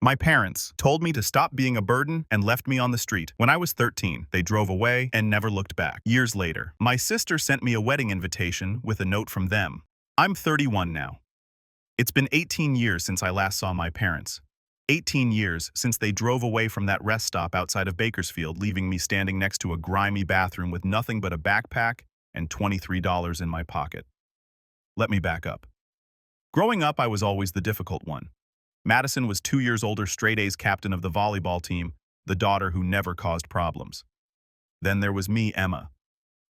My parents told me to stop being a burden and left me on the street. When I was 13, they drove away and never looked back. Years later, my sister sent me a wedding invitation with a note from them. I'm 31 now. It's been 18 years since I last saw my parents. 18 years since they drove away from that rest stop outside of Bakersfield, leaving me standing next to a grimy bathroom with nothing but a backpack and $23 in my pocket. Let me back up. Growing up, I was always the difficult one. Madison was 2 years older, straight A's captain of the volleyball team, the daughter who never caused problems. Then there was me, Emma.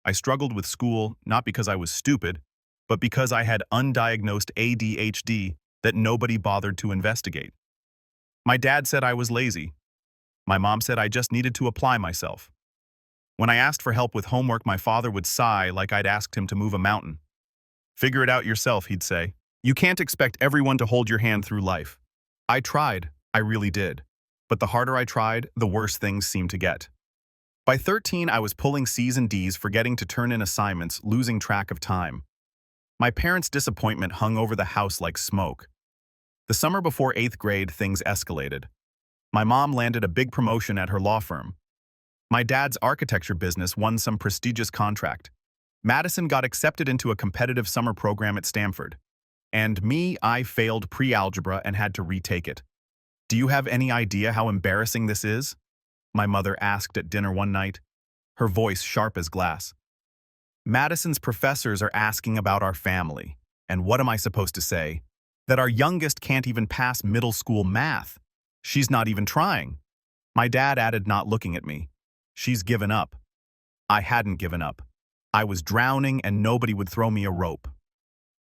I struggled with school, not because I was stupid, but because I had undiagnosed ADHD that nobody bothered to investigate. My dad said I was lazy. My mom said I just needed to apply myself. When I asked for help with homework, my father would sigh like I'd asked him to move a mountain. Figure it out yourself, he'd say. You can't expect everyone to hold your hand through life. I tried, I really did. But the harder I tried, the worse things seemed to get. By 13, I was pulling C's and D's, forgetting to turn in assignments, losing track of time. My parents' disappointment hung over the house like smoke. The summer before 8th grade, things escalated. My mom landed a big promotion at her law firm. My dad's architecture business won some prestigious contract. Madison got accepted into a competitive summer program at Stanford. And me, I failed pre-algebra and had to retake it. Do you have any idea how embarrassing this is? My mother asked at dinner one night, her voice sharp as glass. Madison's professors are asking about our family. And what am I supposed to say? That our youngest can't even pass middle school math. She's not even trying. My dad added, not looking at me. She's given up. I hadn't given up. I was drowning and nobody would throw me a rope.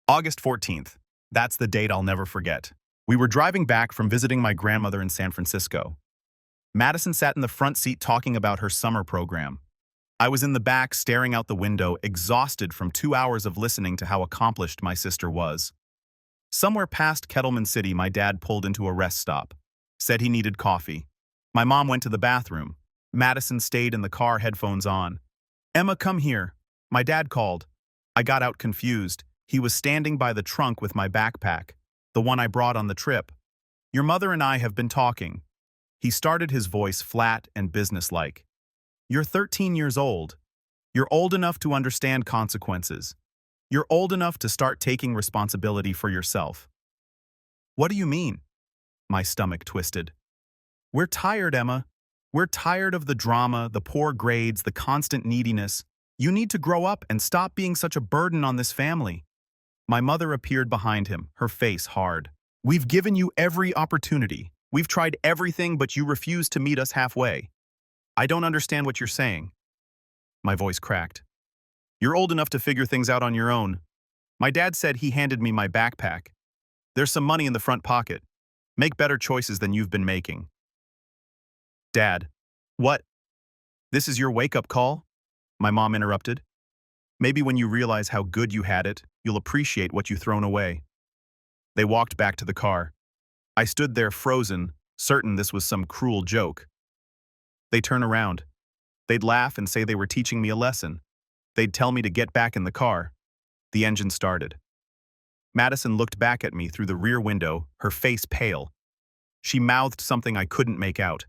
August 14th. That's the date I'll never forget. We were driving back from visiting my grandmother in San Francisco. Madison sat in the front seat talking about her summer program. I was in the back staring out the window, exhausted from 2 hours of listening to how accomplished my sister was. Somewhere past Kettleman City, my dad pulled into a rest stop. Said he needed coffee. My mom went to the bathroom. Madison stayed in the car, headphones on. Emma, come here. My dad called. I got out confused. He was standing by the trunk with my backpack, the one I brought on the trip. Your mother and I have been talking. He started, his voice flat and businesslike. You're 13 years old. You're old enough to understand consequences. You're old enough to start taking responsibility for yourself. What do you mean? My stomach twisted. We're tired, Emma. We're tired of the drama, the poor grades, the constant neediness. You need to grow up and stop being such a burden on this family. My mother appeared behind him, her face hard. We've given you every opportunity. We've tried everything, but you refuse to meet us halfway. I don't understand what you're saying. My voice cracked. You're old enough to figure things out on your own. My dad said he handed me my backpack. There's some money in the front pocket. Make better choices than you've been making. Dad. What? This is your wake-up call? My mom interrupted. Maybe when you realize how good you had it, you'll appreciate what you've thrown away. They walked back to the car. I stood there frozen, certain this was some cruel joke. They'd turn around. They'd laugh and say they were teaching me a lesson. They'd tell me to get back in the car. The engine started. Madison looked back at me through the rear window, her face pale. She mouthed something I couldn't make out.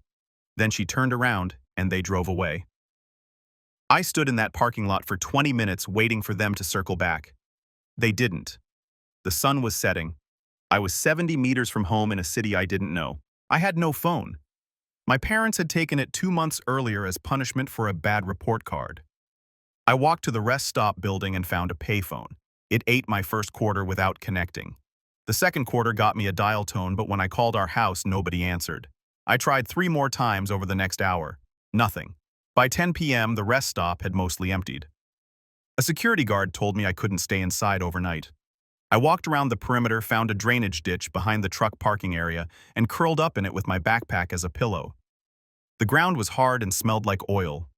Then she turned around and they drove away. I stood in that parking lot for 20 minutes waiting for them to circle back. They didn't. The sun was setting. I was 70 meters from home in a city I didn't know. I had no phone. My parents had taken it 2 months earlier as punishment for a bad report card. I walked to the rest stop building and found a payphone. It ate my first quarter without connecting. The second quarter got me a dial tone, but when I called our house, nobody answered. I tried 3 more times over the next hour. Nothing. By 10 p.m., the rest stop had mostly emptied. A security guard told me I couldn't stay inside overnight. I walked around the perimeter, found a drainage ditch behind the truck parking area, and curled up in it with my backpack as a pillow. The ground was hard and smelled like oil.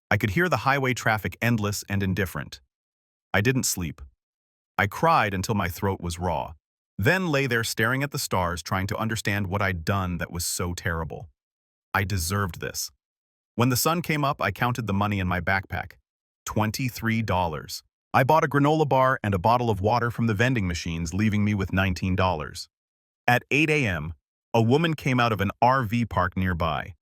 I could hear the highway traffic, endless and indifferent. I didn't sleep. I cried until my throat was raw, then lay there staring at the stars, trying to understand what I'd done that was so terrible. I deserved this. When the sun came up, I counted the money in my backpack. $23. I bought a granola bar and a bottle of water from the vending machines, leaving me with $19. At 8 a.m., A woman came out of an RV park nearby.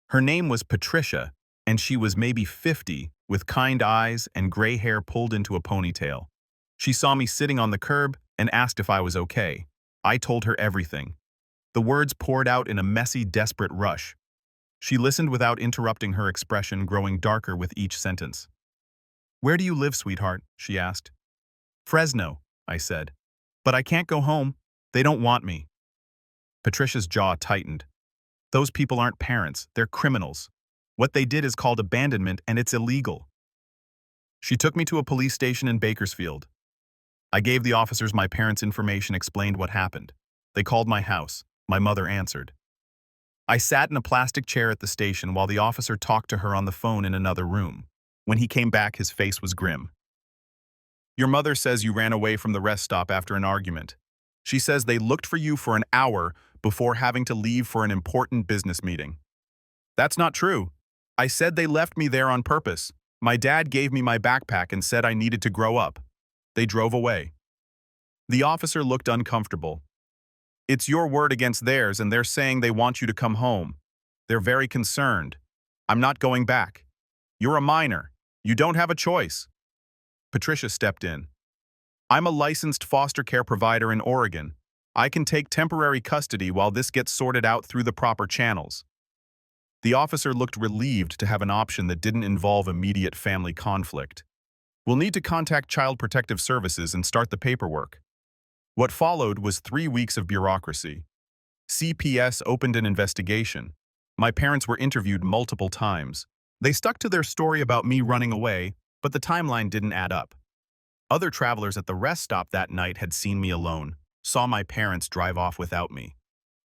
Her name was Patricia, and she was maybe 50, with kind eyes and gray hair pulled into a ponytail. She saw me sitting on the curb and asked if I was okay. I told her everything. The words poured out in a messy, desperate rush. She listened without interrupting, her expression growing darker with each sentence. "Where do you live, sweetheart?" she asked. "Fresno," I said. "But I can't go home. They don't want me." Patricia's jaw tightened. "Those people aren't parents, they're criminals. What they did is called abandonment, and it's illegal." She took me to a police station in Bakersfield. I gave the officers my parents' information, explained what happened. They called my house. My mother answered. I sat in a plastic chair at the station while the officer talked to her on the phone in another room. When he came back, his face was grim. "Your mother says you ran away from the rest stop after an argument. She says they looked for you for an hour before having to leave for an important business meeting." "That's not true. I said they left me there on purpose. My dad gave me my backpack and said I needed to grow up. They drove away." The officer looked uncomfortable. "It's your word against theirs, and they're saying they want you to come home. They're very concerned. I'm not going back. You're a minor. You don't have a choice." Patricia stepped in. "I'm a licensed foster care provider in Oregon. I can take temporary custody while this gets sorted out through the proper channels." The officer looked relieved to have an option that didn't involve immediate family conflict. "We'll need to contact Child Protective Services and start the paperwork." What followed was 3 weeks of bureaucracy. CPS opened an investigation. My parents were interviewed multiple times. They stuck to their story about me running away, but the timeline didn't add up. Other travelers at the rest stop that night had seen me alone, saw my parents drive off without me.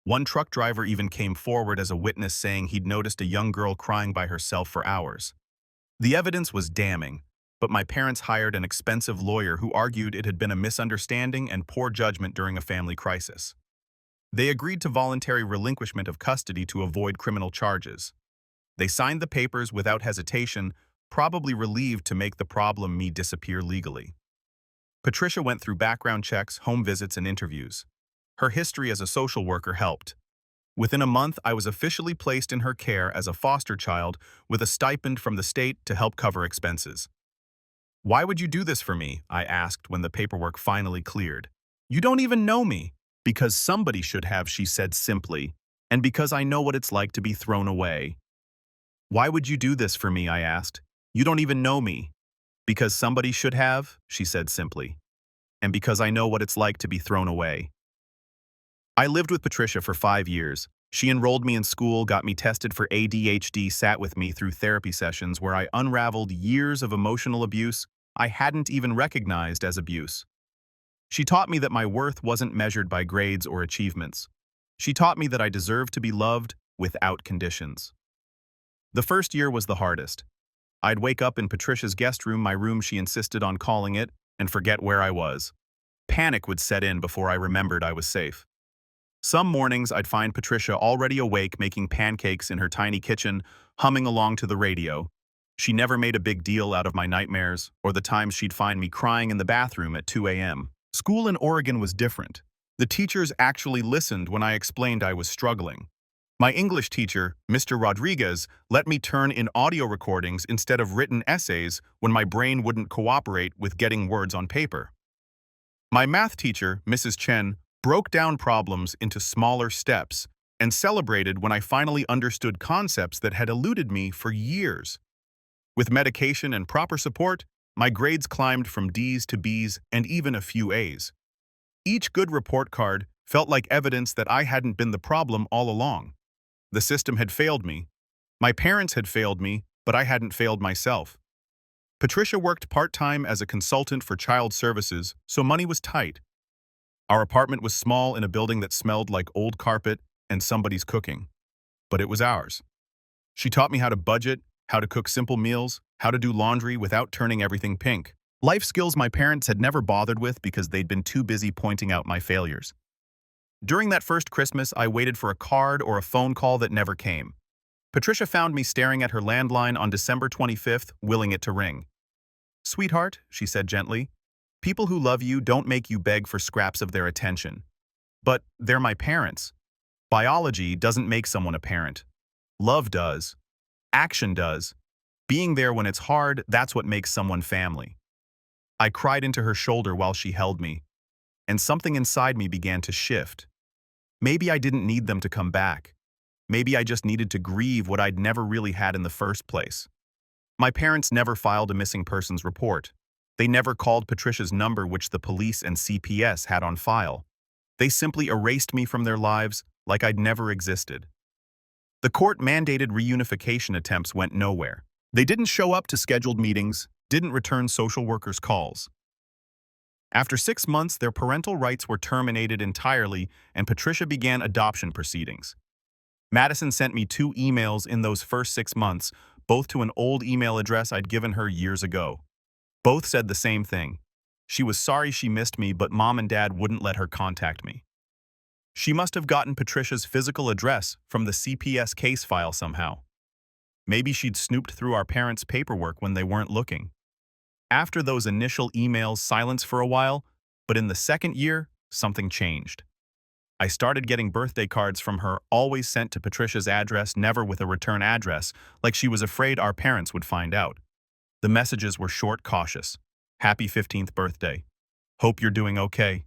One truck driver even came forward as a witness, saying he'd noticed a young girl crying by herself for hours. The evidence was damning, but my parents hired an expensive lawyer who argued it had been a misunderstanding and poor judgment during a family crisis. They agreed to voluntary relinquishment of custody to avoid criminal charges. They signed the papers without hesitation, probably relieved to make the problem me disappear legally. Patricia went through background checks, home visits, and interviews. Her history as a social worker helped. Within a month, I was officially placed in her care as a foster child with a stipend from the state to help cover expenses. "Why would you do this for me?" I asked when the paperwork finally cleared. "You don't even know me." "Because somebody should have," she said simply, "and because I know what it's like to be thrown away." "Why would you do this for me?" I asked. "You don't even know me." "Because somebody should have," she said simply, "and because I know what it's like to be thrown away." I lived with Patricia for 5 years. She enrolled me in school, got me tested for ADHD, sat with me through therapy sessions where I unraveled years of emotional abuse I hadn't even recognized as abuse. She taught me that my worth wasn't measured by grades or achievements. She taught me that I deserved to be loved without conditions. The first year was the hardest. I'd wake up in Patricia's guest room, my room she insisted on calling it, and forget where I was. Panic would set in before I remembered I was safe. Some mornings I'd find Patricia already awake, making pancakes in her tiny kitchen, humming along to the radio. She never made a big deal out of my nightmares or the times she'd find me crying in the bathroom at 2 a.m. School in Oregon was different. The teachers actually listened when I explained I was struggling. My English teacher, Mr. Rodriguez, let me turn in audio recordings instead of written essays when my brain wouldn't cooperate with getting words on paper. My math teacher, Mrs. Chen, broke down problems into smaller steps and celebrated when I finally understood concepts that had eluded me for years. With medication and proper support, my grades climbed from D's to B's and even a few A's. Each good report card felt like evidence that I hadn't been the problem all along. The system had failed me. My parents had failed me, but I hadn't failed myself. Patricia worked part-time as a consultant for child services, so money was tight. Our apartment was small in a building that smelled like old carpet and somebody's cooking. But it was ours. She taught me how to budget, how to cook simple meals, how to do laundry without turning everything pink. Life skills my parents had never bothered with because they'd been too busy pointing out my failures. During that first Christmas, I waited for a card or a phone call that never came. Patricia found me staring at her landline on December 25th, willing it to ring. "Sweetheart," she said gently, "people who love you don't make you beg for scraps of their attention. But they're my parents. Biology doesn't make someone a parent. Love does. Action does. Being there when it's hard, that's what makes someone family. I cried into her shoulder while she held me, and something inside me began to shift. Maybe I didn't need them to come back. Maybe I just needed to grieve what I'd never really had in the first place. My parents never filed a missing persons report. They never called Patricia's number, which the police and CPS had on file. They simply erased me from their lives like I'd never existed. The court-mandated reunification attempts went nowhere. They didn't show up to scheduled meetings, didn't return social workers' calls. After 6 months, their parental rights were terminated entirely, and Patricia began adoption proceedings. Madison sent me 2 emails in those first 6 months, both to an old email address I'd given her years ago. Both said the same thing. She was sorry she missed me, but Mom and Dad wouldn't let her contact me. She must have gotten Patricia's physical address from the CPS case file somehow. Maybe she'd snooped through our parents' paperwork when they weren't looking. After those initial emails, silence for a while, but in the second year, something changed. I started getting birthday cards from her, always sent to Patricia's address, never with a return address, like she was afraid our parents would find out. The messages were short, cautious. Happy 15th birthday. Hope you're doing okay.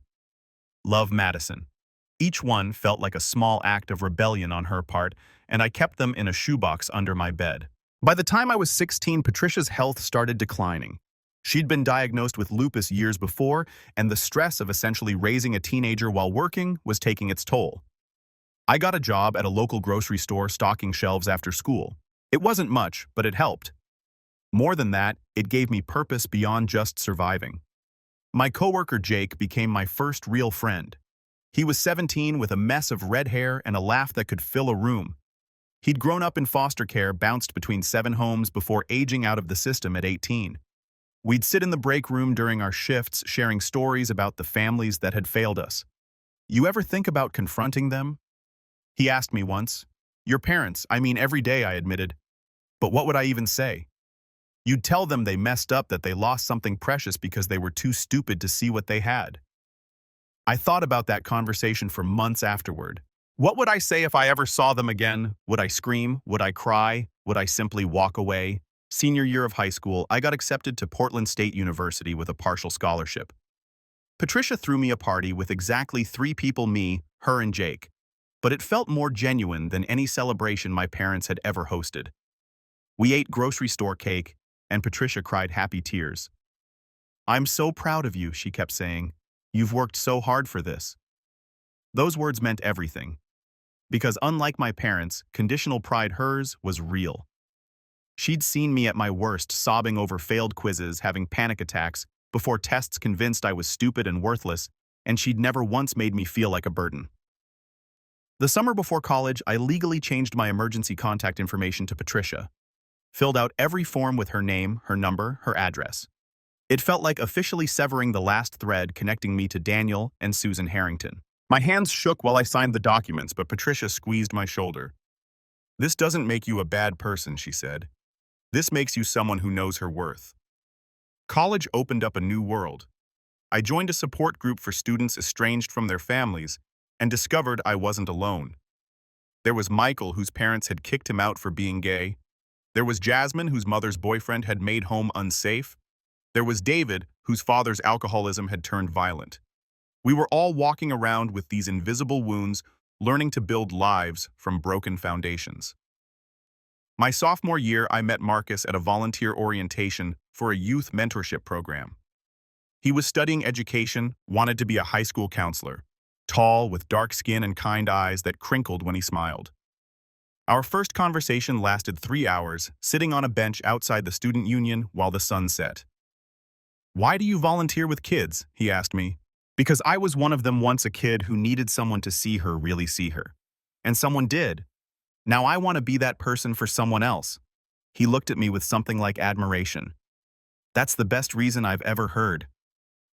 Love, Madison. Each one felt like a small act of rebellion on her part, and I kept them in a shoebox under my bed. By the time I was 16, Patricia's health started declining. She'd been diagnosed with lupus years before, and the stress of essentially raising a teenager while working was taking its toll. I got a job at a local grocery store stocking shelves after school. It wasn't much, but it helped. More than that, it gave me purpose beyond just surviving. My coworker Jake became my first real friend. He was 17 with a mess of red hair and a laugh that could fill a room. He'd grown up in foster care, bounced between 7 homes before aging out of the system at 18. We'd sit in the break room during our shifts, sharing stories about the families that had failed us. You ever think about confronting them? He asked me once. Your parents, I mean every day, I admitted. But what would I even say? You'd tell them they messed up, that they lost something precious because they were too stupid to see what they had. I thought about that conversation for months afterward. What would I say if I ever saw them again? Would I scream? Would I cry? Would I simply walk away? Senior year of high school, I got accepted to Portland State University with a partial scholarship. Patricia threw me a party with exactly 3 people, me, her, and Jake. But it felt more genuine than any celebration my parents had ever hosted. We ate grocery store cake, and Patricia cried happy tears. I'm so proud of you, she kept saying. You've worked so hard for this. Those words meant everything. Because unlike my parents, conditional pride, hers was real. She'd seen me at my worst, sobbing over failed quizzes, having panic attacks, before tests, convinced I was stupid and worthless, and she'd never once made me feel like a burden. The summer before college, I legally changed my emergency contact information to Patricia. Filled out every form with her name, her number, her address. It felt like officially severing the last thread connecting me to Daniel and Susan Harrington. My hands shook while I signed the documents, but Patricia squeezed my shoulder. This doesn't make you a bad person, she said. This makes you someone who knows her worth. College opened up a new world. I joined a support group for students estranged from their families and discovered I wasn't alone. There was Michael, whose parents had kicked him out for being gay. There was Jasmine, whose mother's boyfriend had made home unsafe. There was David, whose father's alcoholism had turned violent. We were all walking around with these invisible wounds, learning to build lives from broken foundations. My sophomore year, I met Marcus at a volunteer orientation for a youth mentorship program. He was studying education, wanted to be a high school counselor, tall, with dark skin and kind eyes that crinkled when he smiled. Our first conversation lasted 3 hours, sitting on a bench outside the student union while the sun set. Why do you volunteer with kids? He asked me. Because I was one of them once, a kid who needed someone to see her really see her. And someone did. Now I want to be that person for someone else. He looked at me with something like admiration. That's the best reason I've ever heard.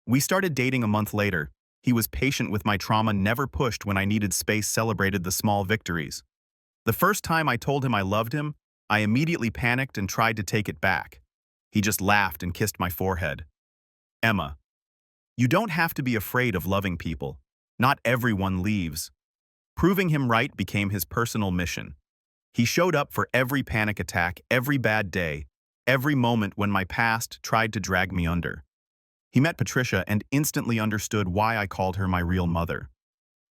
We started dating a month later. He was patient with my trauma, never pushed when I needed space, celebrated the small victories. The first time I told him I loved him, I immediately panicked and tried to take it back. He just laughed and kissed my forehead. Emma, you don't have to be afraid of loving people. Not everyone leaves. Proving him right became his personal mission. He showed up for every panic attack, every bad day, every moment when my past tried to drag me under. He met Patricia and instantly understood why I called her my real mother.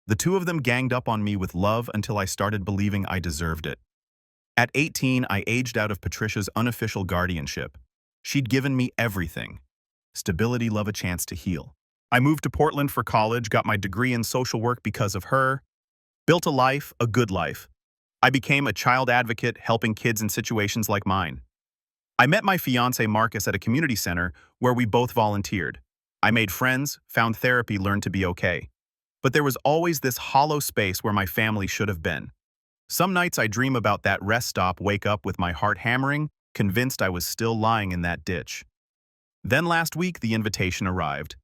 The two of them ganged up on me with love until I started believing I deserved it. At 18, I aged out of Patricia's unofficial guardianship. She'd given me everything. Stability, love, a chance to heal. I moved to Portland for college, got my degree in social work because of her, built a life, a good life. I became a child advocate, helping kids in situations like mine. I met my fiancé Marcus at a community center where we both volunteered. I made friends, found therapy, learned to be okay. But there was always this hollow space where my family should have been. Some nights I dream about that rest stop, wake up with my heart hammering, convinced I was still lying in that ditch. Then last week, the invitation arrived.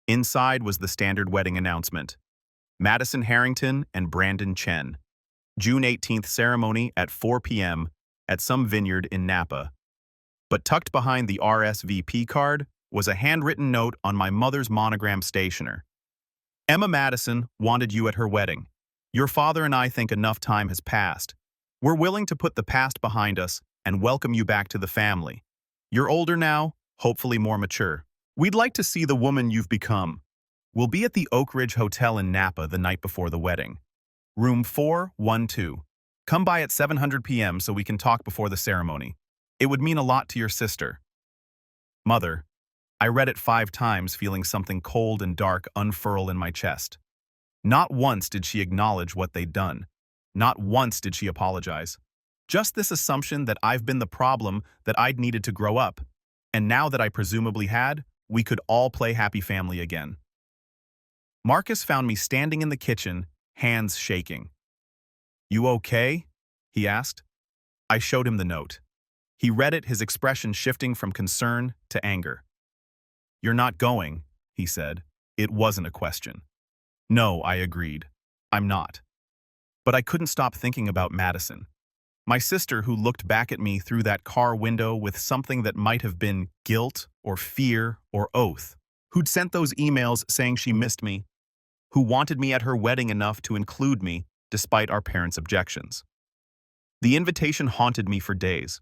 Inside was the standard wedding announcement. Madison Harrington and Brandon Chen. June 18th ceremony at 4 p.m. at some vineyard in Napa. But tucked behind the RSVP card was a handwritten note on my mother's monogram stationer. Emma Madison wanted you at her wedding. Your father and I think enough time has passed. We're willing to put the past behind us and welcome you back to the family. You're older now, hopefully more mature. We'd like to see the woman you've become. We'll be at the Oak Ridge Hotel in Napa the night before the wedding. Room 412. Come by at 7:00 p.m. so we can talk before the ceremony. It would mean a lot to your sister. Mother. I read it 5 times, feeling something cold and dark unfurl in my chest. Not once did she acknowledge what they'd done. Not once did she apologize. Just this assumption that I've been the problem, that I'd needed to grow up. And now that I presumably had, we could all play happy family again. Marcus found me standing in the kitchen, hands shaking. You okay? He asked. I showed him the note. He read it, his expression shifting from concern to anger. You're not going, he said. It wasn't a question. No, I agreed. I'm not. But I couldn't stop thinking about Madison. My sister, who looked back at me through that car window with something that might have been guilt or fear or oath, who'd sent those emails saying she missed me, who wanted me at her wedding enough to include me despite our parents' objections. The invitation haunted me for days.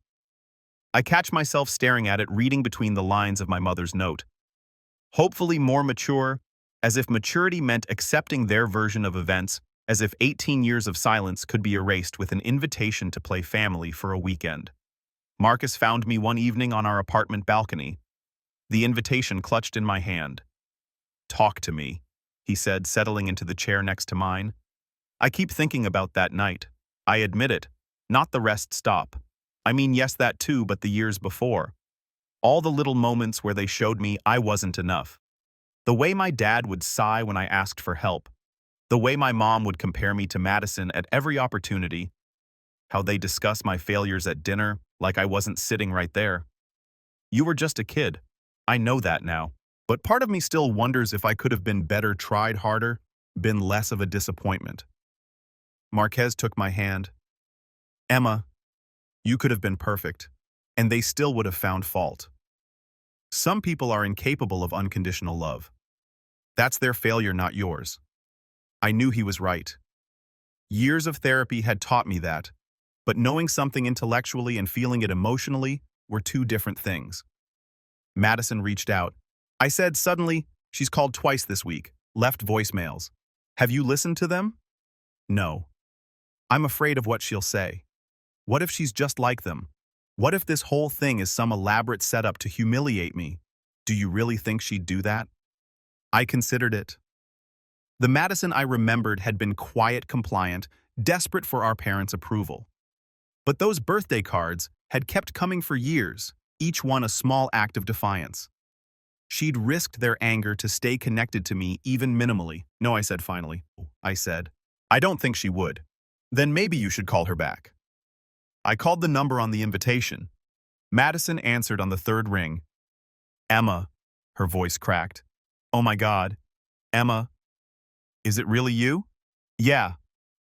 I catch myself staring at it, reading between the lines of my mother's note. Hopefully more mature, as if maturity meant accepting their version of events, as if 18 years of silence could be erased with an invitation to play family for a weekend. Marcus found me one evening on our apartment balcony, the invitation clutched in my hand. Talk to me, he said, settling into the chair next to mine. I keep thinking about that night. I admit it, not the rest stop. I mean, yes, that too, but the years before. All the little moments where they showed me I wasn't enough. The way my dad would sigh when I asked for help. The way my mom would compare me to Madison at every opportunity. How they discuss my failures at dinner like I wasn't sitting right there. You were just a kid. I know that now. But part of me still wonders if I could have been better, tried harder, been less of a disappointment. Marquez took my hand. Emma, you could have been perfect, and they still would have found fault. Some people are incapable of unconditional love. That's their failure, not yours. I knew he was right. Years of therapy had taught me that, but knowing something intellectually and feeling it emotionally were two different things. Madison reached out. I said suddenly, she's called twice this week, left voicemails. Have you listened to them? No. I'm afraid of what she'll say. What if she's just like them? What if this whole thing is some elaborate setup to humiliate me? Do you really think she'd do that? I considered it. The Madison I remembered had been quiet, compliant, desperate for our parents' approval. But those birthday cards had kept coming for years, each one a small act of defiance. She'd risked their anger to stay connected to me, even minimally. No, I said finally. I said, I don't think she would. Then maybe you should call her back. I called the number on the invitation. Madison answered on the third ring. Emma, her voice cracked. Oh my God. Emma. Is it really you? Yeah,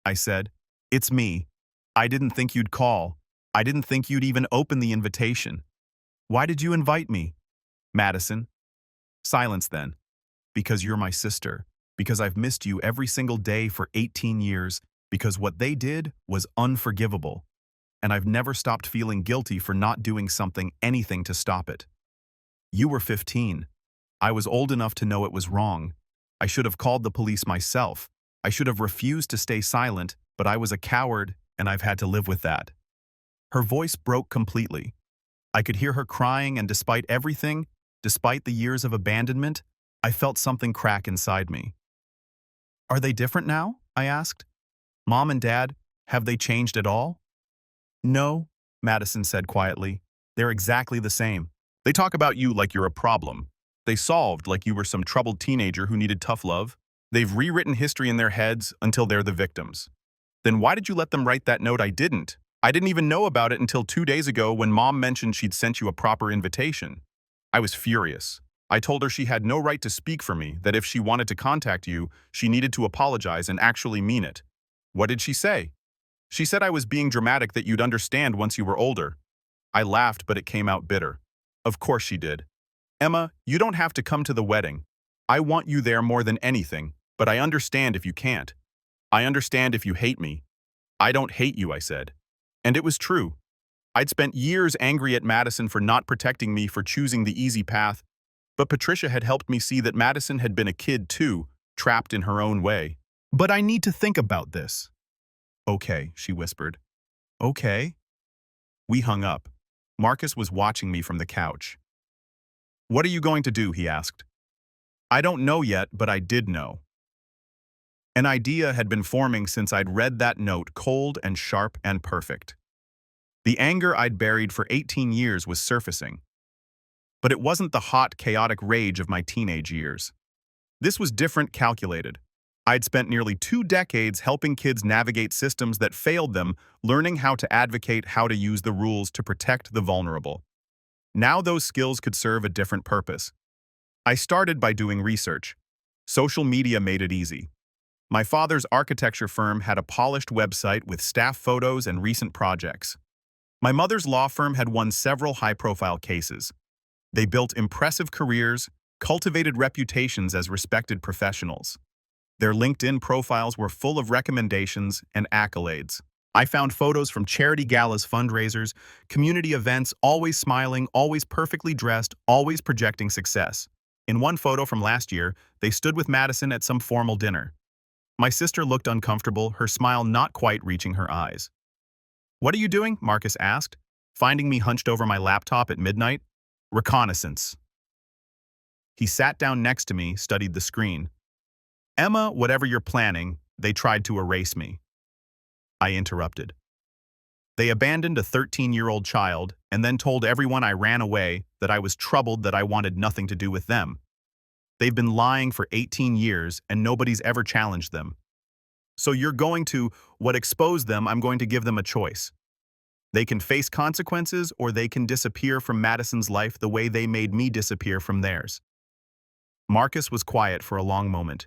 I said. It's me. I didn't think you'd call. I didn't think you'd even open the invitation. Why did you invite me? Madison. Silence then. Because you're my sister. Because I've missed you every single day for 18 years, because what they did was unforgivable, and I've never stopped feeling guilty for not doing anything to stop it. You were 15. I was old enough to know it was wrong. I should have called the police myself. I should have refused to stay silent, but I was a coward, and I've had to live with that. Her voice broke completely. I could hear her crying, and despite everything, despite the years of abandonment, I felt something crack inside me. Are they different now? I asked. Mom and Dad, have they changed at all? No, Madison said quietly. They're exactly the same. They talk about you like you're a problem. They solved like you were some troubled teenager who needed tough love. They've rewritten history in their heads until they're the victims. Then why did you let them write that note? I didn't even know about it until 2 days ago when Mom mentioned she'd sent you a proper invitation. I was furious. I told her she had no right to speak for me, that if she wanted to contact you, she needed to apologize and actually mean it. What did she say? She said I was being dramatic, that you'd understand once you were older. I laughed, but it came out bitter. Of course she did. Emma, you don't have to come to the wedding. I want you there more than anything, but I understand if you can't. I understand if you hate me. I don't hate you, I said. And it was true. I'd spent years angry at Madison for not protecting me, for choosing the easy path, but Patricia had helped me see that Madison had been a kid too, trapped in her own way. But I need to think about this. Okay, she whispered. Okay. We hung up. Marcus was watching me from the couch. What are you going to do? He asked. I don't know yet, but I did know. An idea had been forming since I'd read that note, cold and sharp and perfect. The anger I'd buried for 18 years was surfacing. But it wasn't the hot, chaotic rage of my teenage years. This was different, calculated. I'd spent nearly 2 decades helping kids navigate systems that failed them, learning how to advocate, how to use the rules to protect the vulnerable. Now those skills could serve a different purpose. I started by doing research. Social media made it easy. My father's architecture firm had a polished website with staff photos and recent projects. My mother's law firm had won several high-profile cases. They built impressive careers, cultivated reputations as respected professionals. Their LinkedIn profiles were full of recommendations and accolades. I found photos from charity galas, fundraisers, community events, always smiling, always perfectly dressed, always projecting success. In one photo from last year, they stood with Madison at some formal dinner. My sister looked uncomfortable, her smile not quite reaching her eyes. What are you doing? Marcus asked, finding me hunched over my laptop at midnight. Reconnaissance. He sat down next to me, studied the screen. Emma, whatever you're planning, they tried to erase me. I interrupted. They abandoned a 13-year-old child and then told everyone I ran away, that I was troubled, that I wanted nothing to do with them. They've been lying for 18 years and nobody's ever challenged them. So you're going to, expose them? I'm going to give them a choice. They can face consequences or they can disappear from Madison's life the way they made me disappear from theirs. Marcus was quiet for a long moment.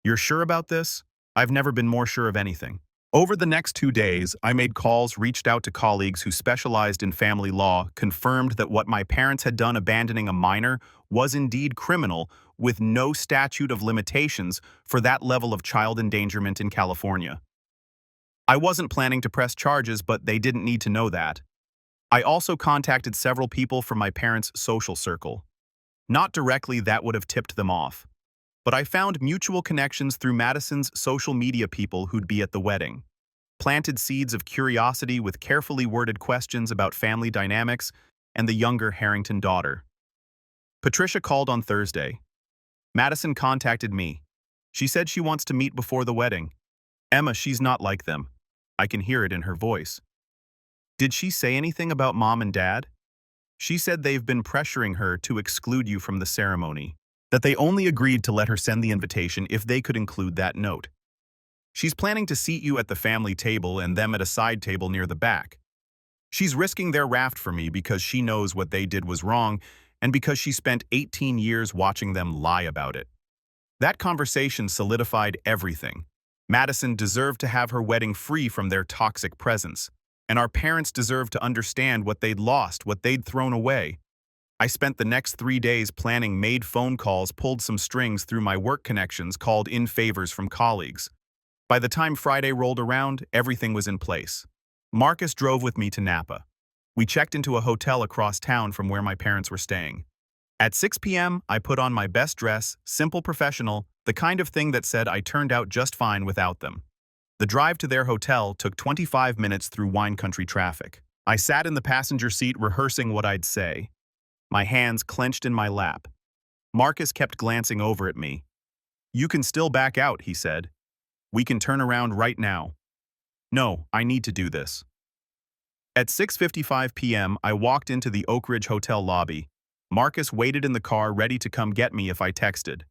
You're sure about this? I've never been more sure of anything. Over the next 2 days, I made calls, reached out to colleagues who specialized in family law, confirmed that what my parents had done, abandoning a minor, was indeed criminal, with no statute of limitations for that level of child endangerment in California. I wasn't planning to press charges, but they didn't need to know that. I also contacted several people from my parents' social circle. Not directly, that would have tipped them off. But I found mutual connections through Madison's social media people who'd be at the wedding. Planted seeds of curiosity with carefully worded questions about family dynamics and the younger Harrington daughter. Patricia called on Thursday. Madison contacted me. She said she wants to meet before the wedding. Emma, she's not like them. I can hear it in her voice. Did she say anything about Mom and Dad? She said they've been pressuring her to exclude you from the ceremony, that they only agreed to let her send the invitation if they could include that note. She's planning to seat you at the family table and them at a side table near the back. She's risking their raft for me because she knows what they did was wrong and because she spent 18 years watching them lie about it. That conversation solidified everything. Madison deserved to have her wedding free from their toxic presence, and our parents deserved to understand what they'd lost, what they'd thrown away. I spent the next 3 days planning, made phone calls, pulled some strings through my work connections, called in favors from colleagues. By the time Friday rolled around, everything was in place. Marcus drove with me to Napa. We checked into a hotel across town from where my parents were staying. At 6 p.m., I put on my best dress, simple professional, the kind of thing that said I turned out just fine without them. The drive to their hotel took 25 minutes through wine country traffic. I sat in the passenger seat rehearsing what I'd say, my hands clenched in my lap. Marcus kept glancing over at me. "You can still back out," he said. "We can turn around right now." "No, I need to do this." At 6:55 p.m., I walked into the Oak Ridge Hotel lobby. Marcus waited in the car ready to come get me if I texted.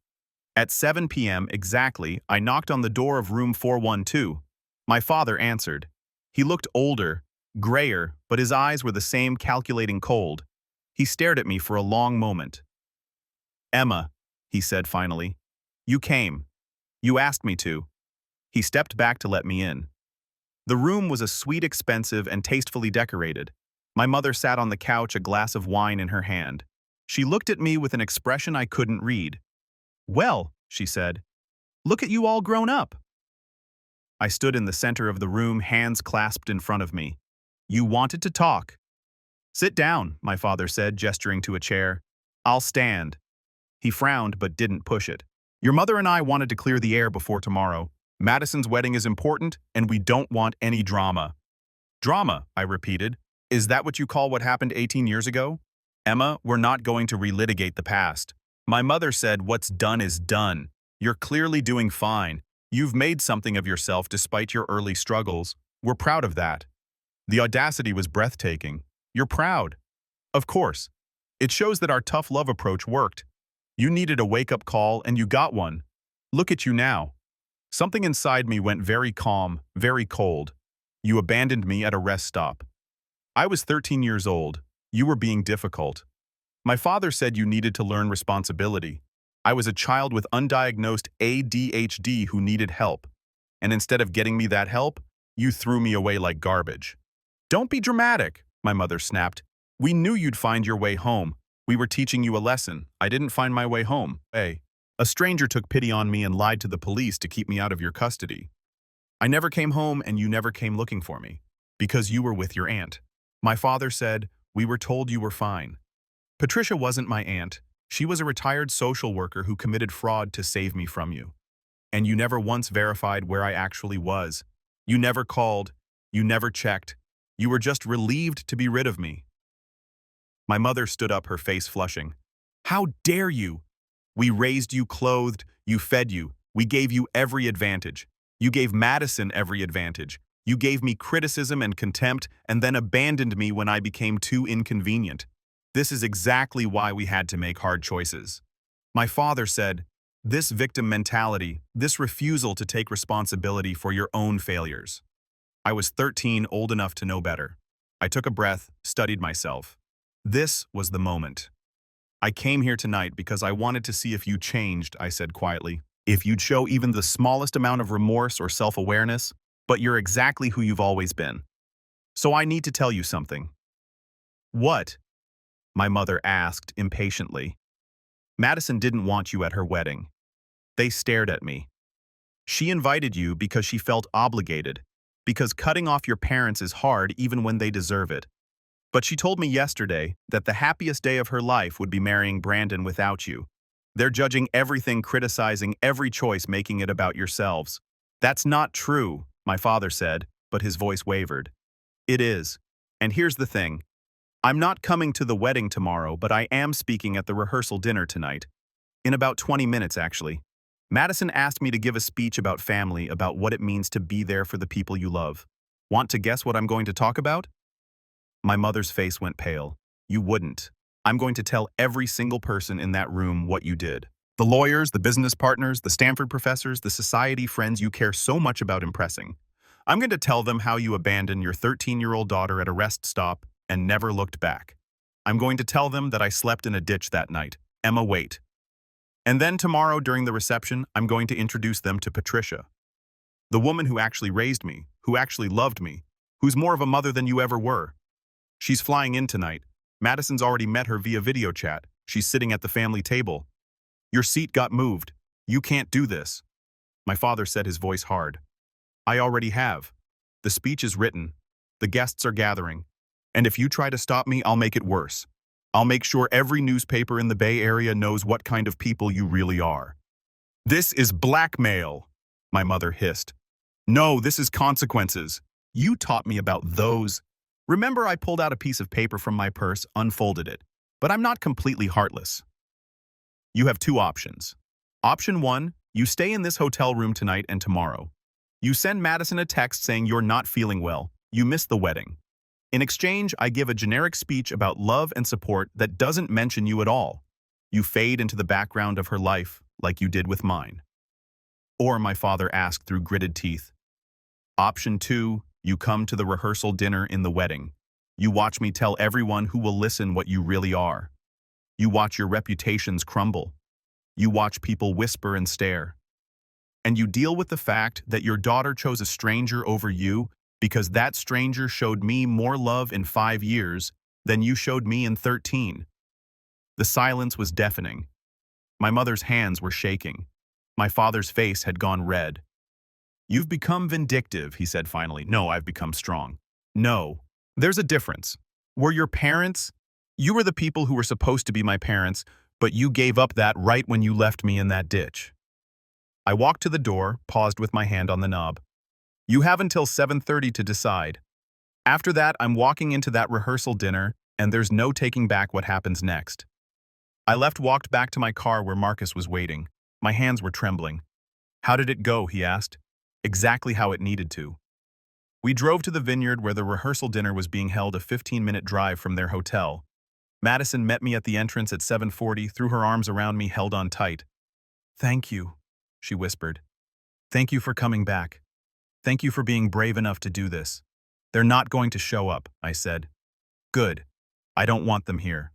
At 7 p.m. exactly, I knocked on the door of room 412. My father answered. He looked older, grayer, but his eyes were the same calculating cold. He stared at me for a long moment. "Emma," he said finally, "you came. You asked me to." He stepped back to let me in. The room was a suite, expensive and tastefully decorated. My mother sat on the couch, a glass of wine in her hand. She looked at me with an expression I couldn't read. "Well," she said, "look at you all grown up." I stood in the center of the room, hands clasped in front of me. "You wanted to talk." "Sit down," my father said, gesturing to a chair. "I'll stand." He frowned but didn't push it. "Your mother and I wanted to clear the air before tomorrow. Madison's wedding is important, and we don't want any drama." "Drama," I repeated. "Is that what you call what happened 18 years ago?" "Emma, we're not going to relitigate the past." My mother said, "What's done is done. You're clearly doing fine. You've made something of yourself despite your early struggles. We're proud of that." The audacity was breathtaking. "You're proud?" "Of course. It shows that our tough love approach worked. You needed a wake-up call, and you got one. Look at you now." Something inside me went very calm, very cold. "You abandoned me at a rest stop." I was 13 years old. You were being difficult. My father said you needed to learn responsibility. I was a child with undiagnosed ADHD who needed help. And instead of getting me that help, you threw me away like garbage. "Don't be dramatic," my mother snapped. "We knew you'd find your way home. We were teaching you a lesson. I didn't find my way home. Hey. A stranger took pity on me and lied to the police to keep me out of your custody. I never came home and you never came looking for me. Because you were with your aunt." My father said, "We were told you were fine." Patricia wasn't my aunt. She was a retired social worker who committed fraud to save me from you. And you never once verified where I actually was. You never called. You never checked. You were just relieved to be rid of me. My mother stood up, her face flushing. "How dare you? We raised you, clothed, you fed you. We gave you every advantage. You gave Madison every advantage. You gave me criticism and contempt and then abandoned me when I became too inconvenient. This is exactly why we had to make hard choices." My father said, "This victim mentality, this refusal to take responsibility for your own failures." I was 13, old enough to know better. I took a breath, studied myself. This was the moment. "I came here tonight because I wanted to see if you changed," I said quietly. "If you'd show even the smallest amount of remorse or self-awareness, but you're exactly who you've always been. So I need to tell you something." "What?" my mother asked impatiently. "Madison didn't want you at her wedding." They stared at me. "She invited you because she felt obligated, because cutting off your parents is hard even when they deserve it. But she told me yesterday that the happiest day of her life would be marrying Brandon without you. They're judging everything, criticizing every choice, making it about yourselves." "That's not true," my father said, but his voice wavered. "It is. And here's the thing. I'm not coming to the wedding tomorrow, but I am speaking at the rehearsal dinner tonight. In about 20 minutes, actually. Madison asked me to give a speech about family, about what it means to be there for the people you love. Want to guess what I'm going to talk about?" My mother's face went pale. "You wouldn't. I'm going to tell every single person in that room what you did. The lawyers, the business partners, the Stanford professors, the society friends you care so much about impressing. I'm going to tell them how you abandoned your 13-year-old daughter at a rest stop and never looked back. I'm going to tell them that I slept in a ditch that night. Emma, wait. And then tomorrow during the reception, I'm going to introduce them to Patricia. The woman who actually raised me, who actually loved me, who's more of a mother than you ever were. She's flying in tonight. Madison's already met her via video chat. She's sitting at the family table. Your seat got moved. You can't do this." My father said, his voice hard. I already have. The speech is written. The guests are gathering. And if you try to stop me, I'll make it worse. I'll make sure every newspaper in the Bay Area knows what kind of people you really are. This is blackmail, my mother hissed. No, this is consequences. You taught me about those. Remember, I pulled out a piece of paper from my purse, unfolded it. But I'm not completely heartless. You have two options. Option one, you stay in this hotel room tonight and tomorrow. You send Madison a text saying you're not feeling well, you missed the wedding. In exchange, I give a generic speech about love and support that doesn't mention you at all. You fade into the background of her life, like you did with mine. Or, my father asked through gritted teeth. Option two, you come to the rehearsal dinner in the wedding. You watch me tell everyone who will listen what you really are. You watch your reputations crumble. You watch people whisper and stare. And you deal with the fact that your daughter chose a stranger over you because that stranger showed me more love in 5 years than you showed me in 13. The silence was deafening. My mother's hands were shaking. My father's face had gone red. You've become vindictive, he said finally. No, I've become strong. No, there's a difference. Were your parents? You were the people who were supposed to be my parents, but you gave up that right when you left me in that ditch. I walked to the door, paused with my hand on the knob. You have until 7:30 to decide. After that, I'm walking into that rehearsal dinner, and there's no taking back what happens next. I walked back to my car where Marcus was waiting. My hands were trembling. How did it go, he asked. Exactly how it needed to. We drove to the vineyard where the rehearsal dinner was being held, a 15-minute drive from their hotel. Madison met me at the entrance at 7:40, threw her arms around me, held on tight. Thank you, she whispered. Thank you for coming back. Thank you for being brave enough to do this. They're not going to show up, I said. Good. I don't want them here.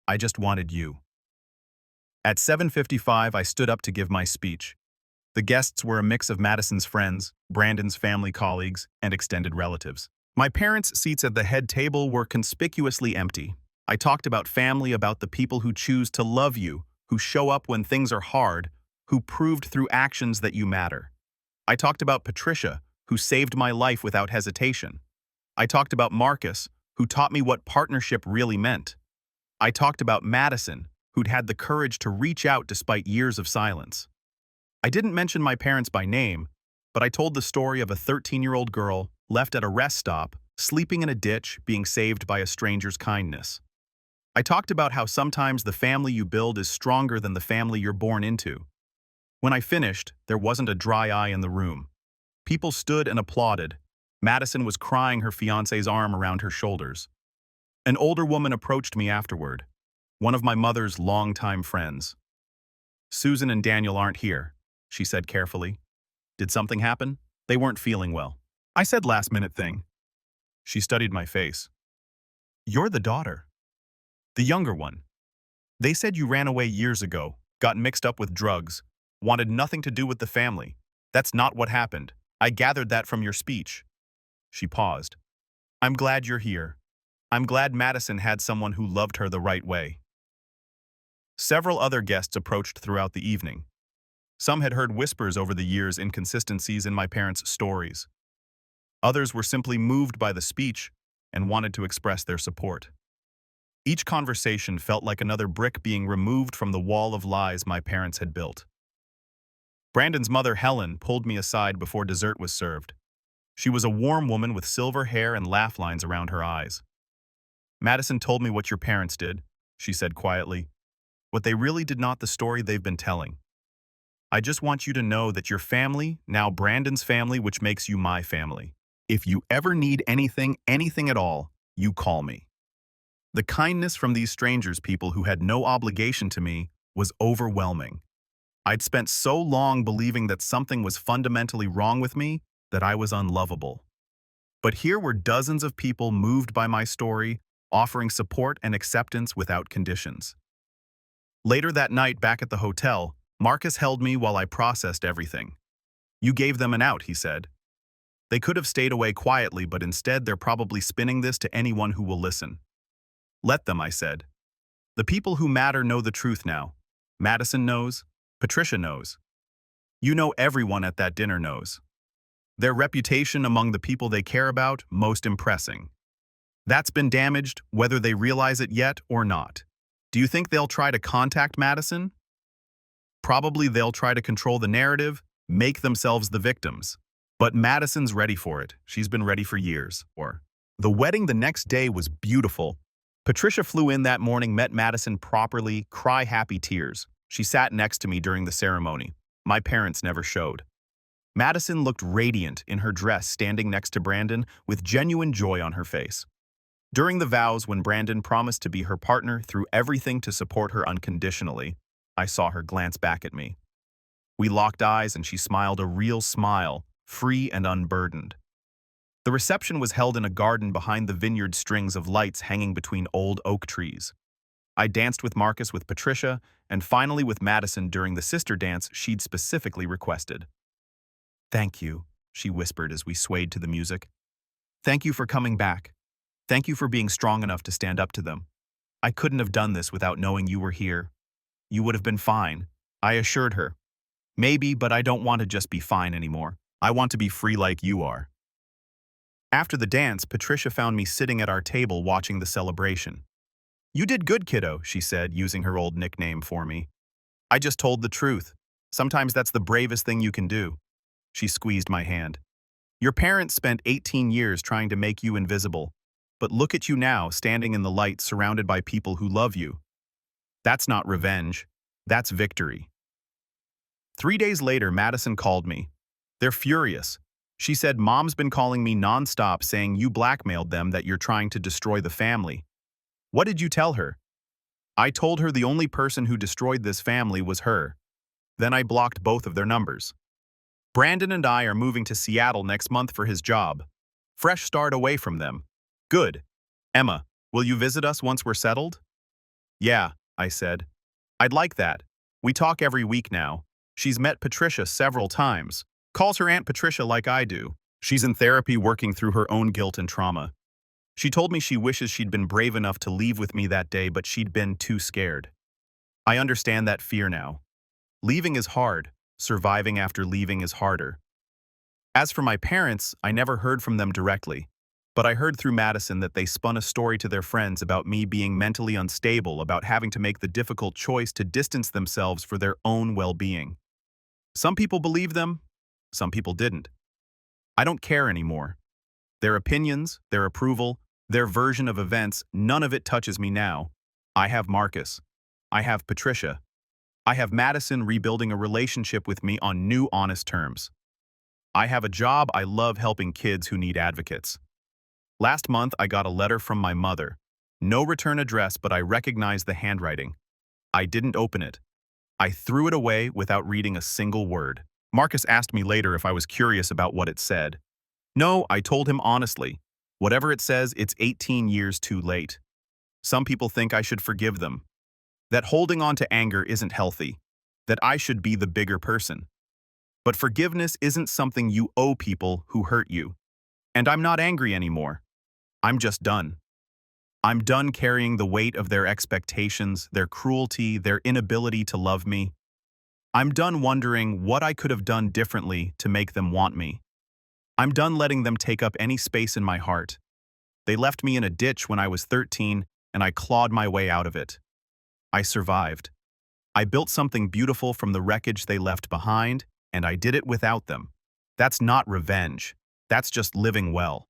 I just wanted you. At 7:55, I stood up to give my speech. The guests were a mix of Madison's friends, Brandon's family colleagues, and extended relatives. My parents' seats at the head table were conspicuously empty. I talked about family, about the people who choose to love you, who show up when things are hard, who proved through actions that you matter. I talked about Patricia, who saved my life without hesitation. I talked about Marcus, who taught me what partnership really meant. I talked about Madison, who'd had the courage to reach out despite years of silence. I didn't mention my parents by name, but I told the story of a 13-year-old girl left at a rest stop, sleeping in a ditch, being saved by a stranger's kindness. I talked about how sometimes the family you build is stronger than the family you're born into. When I finished, there wasn't a dry eye in the room. People stood and applauded. Madison was crying, her fiancé's arm around her shoulders. An older woman approached me afterward, one of my mother's longtime friends. Susan and Daniel aren't here, she said carefully. Did something happen? They weren't feeling well. I said last-minute thing. She studied my face. You're the daughter. The younger one. They said you ran away years ago, got mixed up with drugs, wanted nothing to do with the family. That's not what happened. I gathered that from your speech. She paused. I'm glad you're here. I'm glad Madison had someone who loved her the right way. Several other guests approached throughout the evening. Some had heard whispers over the years, inconsistencies in my parents' stories. Others were simply moved by the speech and wanted to express their support. Each conversation felt like another brick being removed from the wall of lies my parents had built. Brandon's mother, Helen, pulled me aside before dessert was served. She was a warm woman with silver hair and laugh lines around her eyes. Madison told me what your parents did, she said quietly. What they really did, not the story they've been telling. I just want you to know that your family, now Brandon's family, which makes you my family. If you ever need anything at all, you call me. The kindness from these strangers, people who had no obligation to me, was overwhelming. I'd spent so long believing that something was fundamentally wrong with me that I was unlovable. But here were dozens of people moved by my story, offering support and acceptance without conditions. Later that night, back at the hotel, Marcus held me while I processed everything. You gave them an out, he said. They could have stayed away quietly, but instead they're probably spinning this to anyone who will listen. Let them, I said. The people who matter know the truth now. Madison knows. Patricia knows. You know, everyone at that dinner knows. Their reputation among the people they care about, most impressing. That's been damaged, whether they realize it yet or not. Do you think they'll try to contact Madison? Probably they'll try to control the narrative, make themselves the victims. But Madison's ready for it. She's been ready for years. The wedding the next day was beautiful. Patricia flew in that morning, met Madison properly, cry happy tears. She sat next to me during the ceremony. My parents never showed. Madison looked radiant in her dress, standing next to Brandon with genuine joy on her face. During the vows, when Brandon promised to be her partner through everything to support her unconditionally, I saw her glance back at me. We locked eyes and she smiled a real smile, free and unburdened. The reception was held in a garden behind the vineyard, strings of lights hanging between old oak trees. I danced with Marcus, with Patricia, and finally with Madison during the sister dance she'd specifically requested. "Thank you," she whispered as we swayed to the music. "Thank you for coming back. Thank you for being strong enough to stand up to them. I couldn't have done this without knowing you were here. You would have been fine," I assured her. "Maybe, but I don't want to just be fine anymore. I want to be free like you are." After the dance, Patricia found me sitting at our table watching the celebration. "You did good, kiddo," she said, using her old nickname for me. "I just told the truth. Sometimes that's the bravest thing you can do." She squeezed my hand. "Your parents spent 18 years trying to make you invisible. But look at you now, standing in the light, surrounded by people who love you. That's not revenge. That's victory." 3 days later, Madison called me. "They're furious." She said, "Mom's been calling me nonstop saying you blackmailed them, that you're trying to destroy the family." "What did you tell her?" "I told her the only person who destroyed this family was her. Then I blocked both of their numbers. Brandon and I are moving to Seattle next month for his job. Fresh start away from them. Good. Emma, will you visit us once we're settled?" "Yeah," I said. "I'd like that. We talk every week now. She's met Patricia several times. Calls her Aunt Patricia like I do. She's in therapy working through her own guilt and trauma. She told me she wishes she'd been brave enough to leave with me that day, but she'd been too scared. I understand that fear now. Leaving is hard. Surviving after leaving is harder." As for my parents, I never heard from them directly. But I heard through Madison that they spun a story to their friends about me being mentally unstable, about having to make the difficult choice to distance themselves for their own well-being. Some people believed them, some people didn't. I don't care anymore. Their opinions, their approval, their version of events, none of it touches me now. I have Marcus. I have Patricia. I have Madison rebuilding a relationship with me on new, honest terms. I have a job I love, helping kids who need advocates. Last month, I got a letter from my mother. No return address, but I recognized the handwriting. I didn't open it. I threw it away without reading a single word. Marcus asked me later if I was curious about what it said. No, I told him honestly. Whatever it says, it's 18 years too late. Some people think I should forgive them. That holding on to anger isn't healthy. That I should be the bigger person. But forgiveness isn't something you owe people who hurt you. And I'm not angry anymore. I'm just done. I'm done carrying the weight of their expectations, their cruelty, their inability to love me. I'm done wondering what I could have done differently to make them want me. I'm done letting them take up any space in my heart. They left me in a ditch when I was 13, and I clawed my way out of it. I survived. I built something beautiful from the wreckage they left behind, and I did it without them. That's not revenge. That's just living well.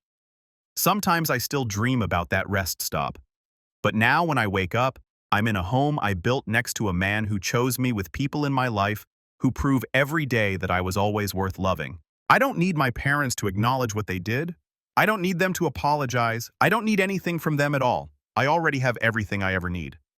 Sometimes I still dream about that rest stop. But now when I wake up, I'm in a home I built next to a man who chose me, with people in my life who prove every day that I was always worth loving. I don't need my parents to acknowledge what they did. I don't need them to apologize. I don't need anything from them at all. I already have everything I ever need.